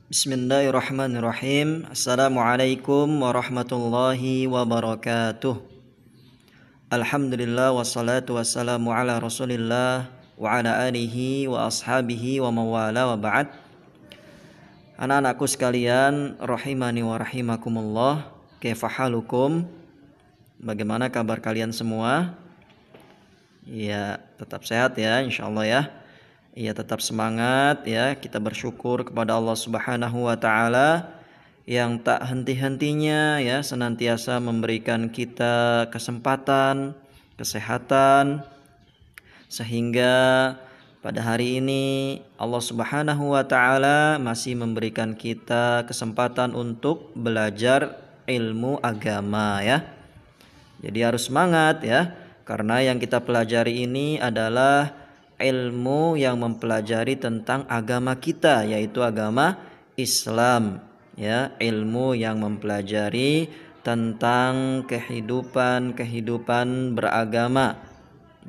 Bismillahirrahmanirrahim. Assalamualaikum warahmatullahi wabarakatuh. Alhamdulillah wassalatu wassalamu ala Rasulillah wa ala alihi wa ashabihi wa mawala wa ba'd. Anak-anakku sekalian, rahimani wa rahimakumullah. Kaifa halukum? Bagaimana kabar kalian semua? Ya, tetap sehat ya, insyaallah ya. Ya, tetap semangat ya. Kita bersyukur kepada Allah Subhanahu wa taala yang tak henti-hentinya ya senantiasa memberikan kita kesempatan, kesehatan, sehingga pada hari ini Allah Subhanahu wa taala masih memberikan kita kesempatan untuk belajar ilmu agama ya. Jadi harus semangat ya, karena yang kita pelajari ini adalah ilmu yang mempelajari tentang agama kita, yaitu agama Islam ya, ilmu yang mempelajari tentang kehidupan beragama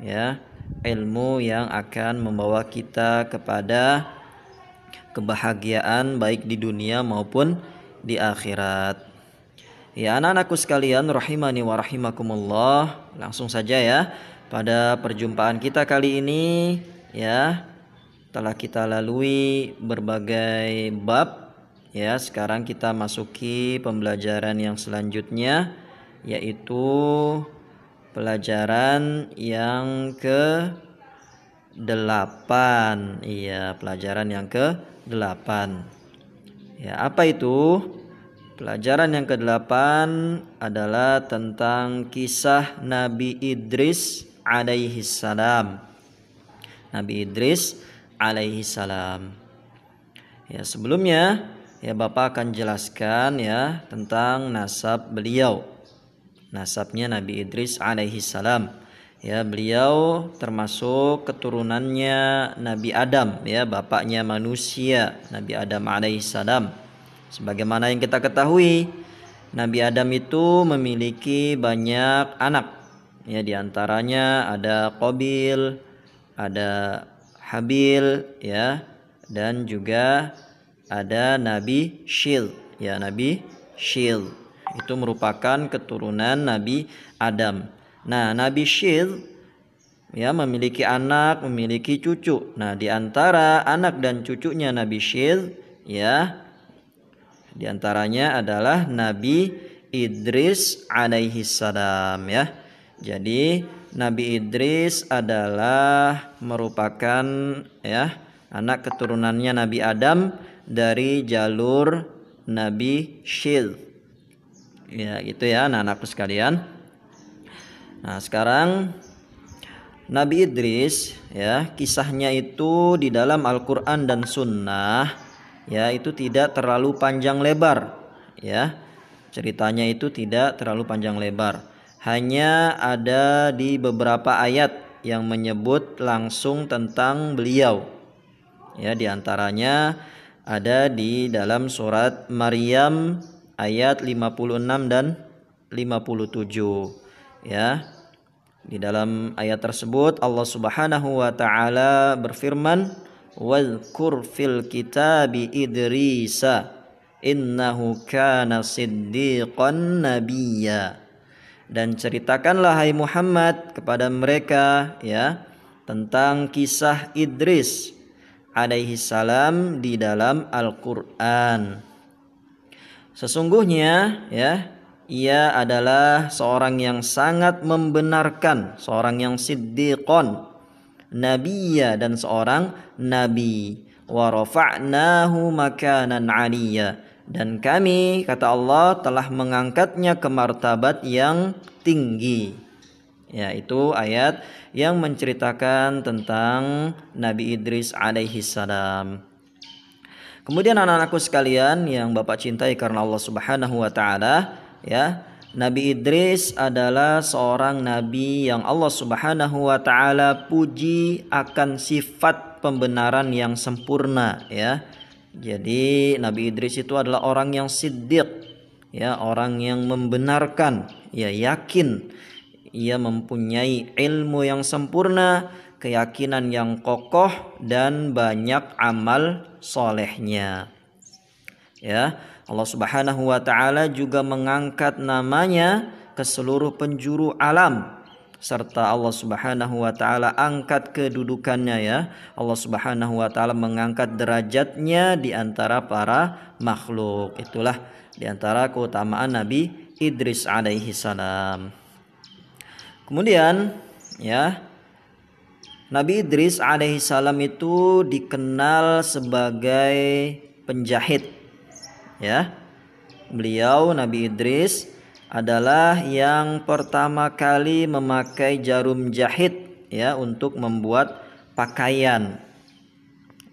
ya, ilmu yang akan membawa kita kepada kebahagiaan baik di dunia maupun di akhirat. Ya, anak-anakku sekalian rahimani wa rahimakumullah, langsung saja ya. Pada perjumpaan kita kali ini ya, telah kita lalui berbagai bab ya. Sekarang kita masuki pembelajaran yang selanjutnya, yaitu pelajaran yang ke-8. Iya, pelajaran yang ke-8. Ya, apa itu? Pelajaran yang ke-8 adalah tentang kisah Nabi Idris alaihi salam. Nabi Idris alaihi salam. Ya, sebelumnya ya Bapak akan jelaskan ya tentang nasab beliau. Nasabnya Nabi Idris alaihi salam. Ya, beliau termasuk keturunannya Nabi Adam ya, bapaknya manusia, Nabi Adam alaihi salam. Sebagaimana yang kita ketahui, Nabi Adam itu memiliki banyak anak. Ya, di antaranya ada Qabil, ada Habil ya, dan juga ada Nabi Syil. Ya, Nabi Syil itu merupakan keturunan Nabi Adam. Nah, Nabi Syil ya memiliki anak, memiliki cucu. Nah, di antara anak dan cucunya Nabi Syil ya, di antaranya adalah Nabi Idris alaihi salam ya. Jadi Nabi Idris adalah merupakan ya anak keturunannya Nabi Adam dari jalur Nabi Syil. Ya, gitu ya anak-anakku sekalian. Nah, sekarang Nabi Idris ya, kisahnya itu di dalam Al-Qur'an dan Sunnah ya, itu tidak terlalu panjang lebar ya. Ceritanya itu tidak terlalu panjang lebar. Hanya ada di beberapa ayat yang menyebut langsung tentang beliau. Ya, di antaranya ada di dalam surat Maryam ayat 56 dan 57 ya. Di dalam ayat tersebut Allah Subhanahu wa taala berfirman, "Wadhkur fil kitabi Idrisa innahu kana siddiqan nabiyya." Dan ceritakanlah hai Muhammad kepada mereka ya tentang kisah Idris alaihi salam di dalam Al-Qur'an. Sesungguhnya ya, ia adalah seorang yang sangat membenarkan, seorang yang siddiqon, nabiyya, dan seorang nabi. Wa rafa'nahu makanan 'aliyya, dan kami, kata Allah, telah mengangkatnya ke martabat yang tinggi. Ya, itu ayat yang menceritakan tentang Nabi Idris alaihi salam. Kemudian anak-anakku sekalian yang Bapak cintai karena Allah Subhanahu wa taala ya, Nabi Idris adalah seorang nabi yang Allah Subhanahu wa taala puji akan sifat pembenaran yang sempurna ya. Jadi Nabi Idris itu adalah orang yang siddiq ya, orang yang membenarkan ya, yakin, ia mempunyai ilmu yang sempurna, keyakinan yang kokoh, dan banyak amal solehnya. Ya, Allah Subhanahu wa taala juga mengangkat namanya ke seluruh penjuru alam, serta Allah Subhanahu wa taala angkat kedudukannya ya. Allah Subhanahu wa taala mengangkat derajatnya di antara para makhluk. Itulah di antara keutamaan Nabi Idris alaihi salam. Kemudian ya, Nabi Idris alaihi salam itu dikenal sebagai penjahit. Ya, beliau Nabi Idris adalah yang pertama kali memakai jarum jahit ya untuk membuat pakaian.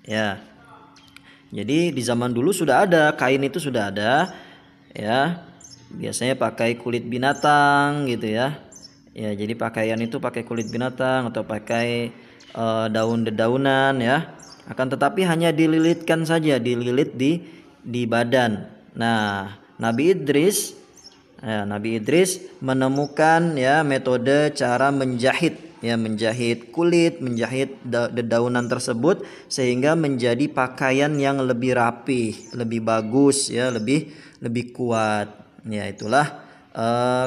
Ya. Jadi di zaman dulu sudah ada, kain itu sudah ada ya. Biasanya pakai kulit binatang gitu ya. Ya, jadi pakaian itu pakai kulit binatang atau pakai daun-dedaunan ya. Akan tetapi hanya dililitkan saja, dililit di badan. Nah, Nabi Idris menemukan ya metode cara menjahit ya, menjahit kulit, menjahit dedaunan tersebut sehingga menjadi pakaian yang lebih rapi, lebih bagus ya, lebih kuat. Ya, itulah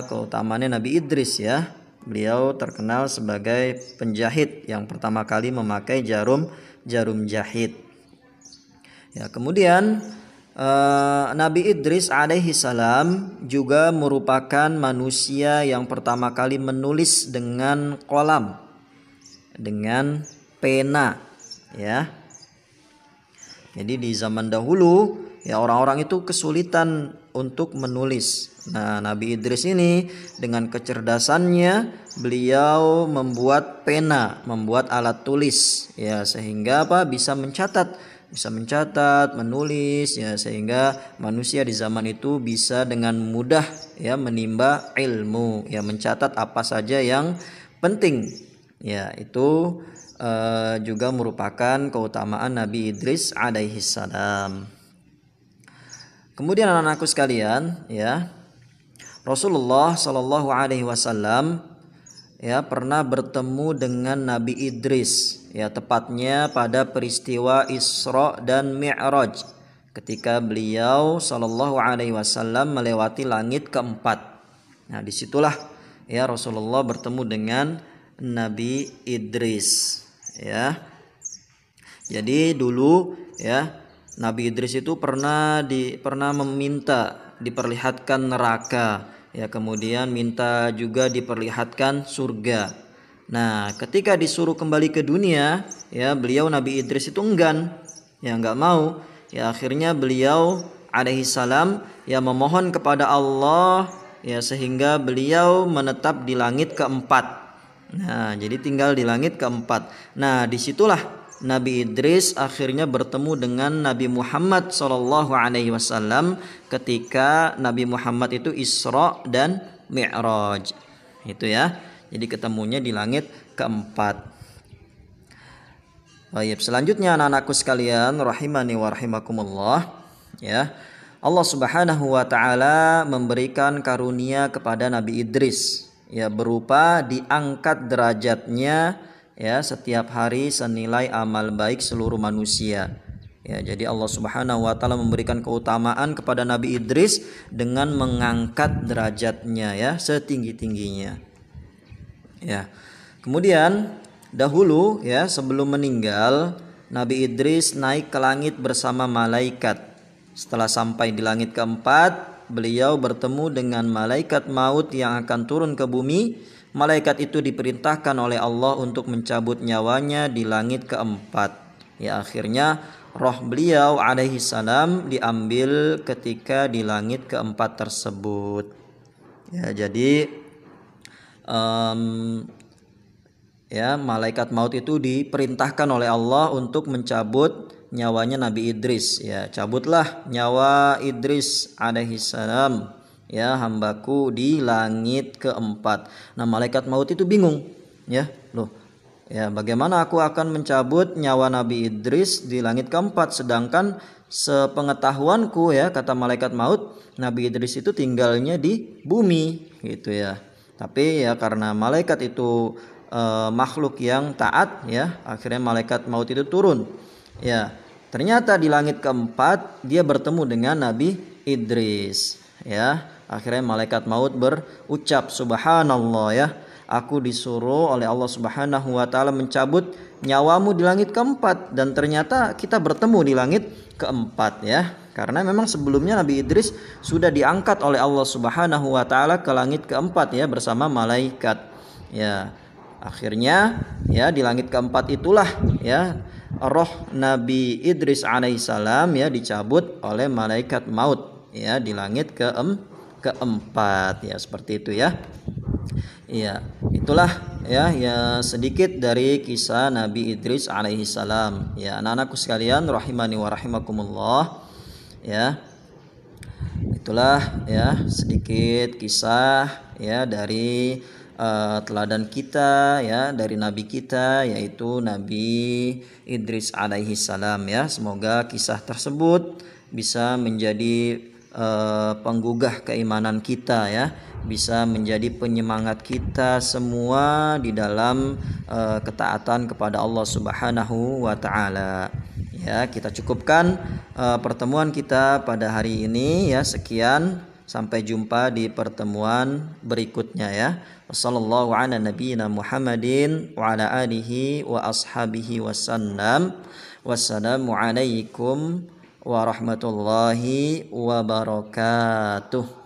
keutamaannya Nabi Idris ya. Beliau terkenal sebagai penjahit yang pertama kali memakai jarum jahit. Ya, kemudian Nabi Idris alaihi salam juga merupakan manusia yang pertama kali menulis dengan kolam, dengan pena ya. Jadi di zaman dahulu ya orang-orang itu kesulitan untuk menulis. Nah, Nabi Idris ini dengan kecerdasannya beliau membuat pena, membuat alat tulis ya, sehingga bisa mencatat, menulis ya, sehingga manusia di zaman itu bisa dengan mudah ya menimba ilmu ya, mencatat apa saja yang penting ya. Itu juga merupakan keutamaan Nabi Idris alaihi salam. Kemudian anak-anakku sekalian ya, Rasulullah Shallallahu alaihi wasallam ya pernah bertemu dengan Nabi Idris ya, tepatnya pada peristiwa Isra dan Mi'raj ketika beliau Shallallahu alaihi wasallam melewati langit keempat. Nah, disitulah ya Rasulullah bertemu dengan Nabi Idris ya. Jadi dulu ya Nabi Idris itu pernah meminta diperlihatkan neraka ya, kemudian minta juga diperlihatkan surga. Nah, ketika disuruh kembali ke dunia ya, beliau Nabi Idris itu enggan ya, enggak mau ya. Akhirnya beliau alaihi salam ya memohon kepada Allah ya, sehingga beliau menetap di langit keempat. Nah, jadi tinggal di langit keempat. Nah, disitulah Nabi Idris akhirnya bertemu dengan Nabi Muhammad Sallallahu Alaihi Wasallam ketika Nabi Muhammad itu Isra dan Mi'raj. Itu ya. Jadi ketemunya di langit keempat. Baik, selanjutnya anak-anakku sekalian rahimani wa rahimakumullah ya. Allah Subhanahu wa taala memberikan karunia kepada Nabi Idris ya, berupa diangkat derajatnya ya setiap hari senilai amal baik seluruh manusia. Ya, jadi Allah Subhanahu wa taala memberikan keutamaan kepada Nabi Idris dengan mengangkat derajatnya ya setinggi-tingginya. Ya. Kemudian dahulu ya sebelum meninggal Nabi Idris naik ke langit bersama malaikat. Setelah sampai di langit keempat, beliau bertemu dengan malaikat maut yang akan turun ke bumi. Malaikat itu diperintahkan oleh Allah untuk mencabut nyawanya di langit keempat. Ya, akhirnya roh beliau alaihi salam diambil ketika di langit keempat tersebut. Ya, jadi ya malaikat maut itu diperintahkan oleh Allah untuk mencabut nyawanya Nabi Idris. Ya, cabutlah nyawa Idris alaihi salam ya, hambaku di langit keempat. Nah, malaikat maut itu bingung ya, loh ya, bagaimana aku akan mencabut nyawa Nabi Idris di langit keempat, sedangkan sepengetahuanku ya, kata malaikat maut, Nabi Idris itu tinggalnya di bumi gitu ya. Tapi ya karena malaikat itu makhluk yang taat ya, akhirnya malaikat maut itu turun ya Ternyata di langit keempat dia bertemu dengan Nabi Idris. Ya, akhirnya malaikat maut berucap, subhanallah ya, aku disuruh oleh Allah Subhanahu wa taala mencabut nyawamu di langit keempat, dan ternyata kita bertemu di langit keempat ya. Karena memang sebelumnya Nabi Idris sudah diangkat oleh Allah Subhanahu wa taala ke langit keempat ya bersama malaikat. Ya. Akhirnya ya di langit keempat itulah ya roh Nabi Idris alaihissalam ya dicabut oleh malaikat maut ya di langit keempat ya, seperti itu ya. Iya, itulah ya sedikit dari kisah Nabi Idris alaihissalam. Ya, anak-anakku sekalian rahimani wa rahimakumullah. Ya. Itulah ya sedikit kisah ya dari teladan kita ya, dari nabi kita yaitu Nabi Idris alaihi salam ya. Semoga kisah tersebut bisa menjadi penggugah keimanan kita ya, bisa menjadi penyemangat kita semua di dalam ketaatan kepada Allah Subhanahu wa taala. Ya, kita cukupkan pertemuan kita pada hari ini ya. Sekian, sampai jumpa di pertemuan berikutnya ya. Wassallallahu ala nabiyyina Muhammadin wa ala alihi wa ashabihi wasallam. Wassalamu alaikum warahmatullahi wabarakatuh.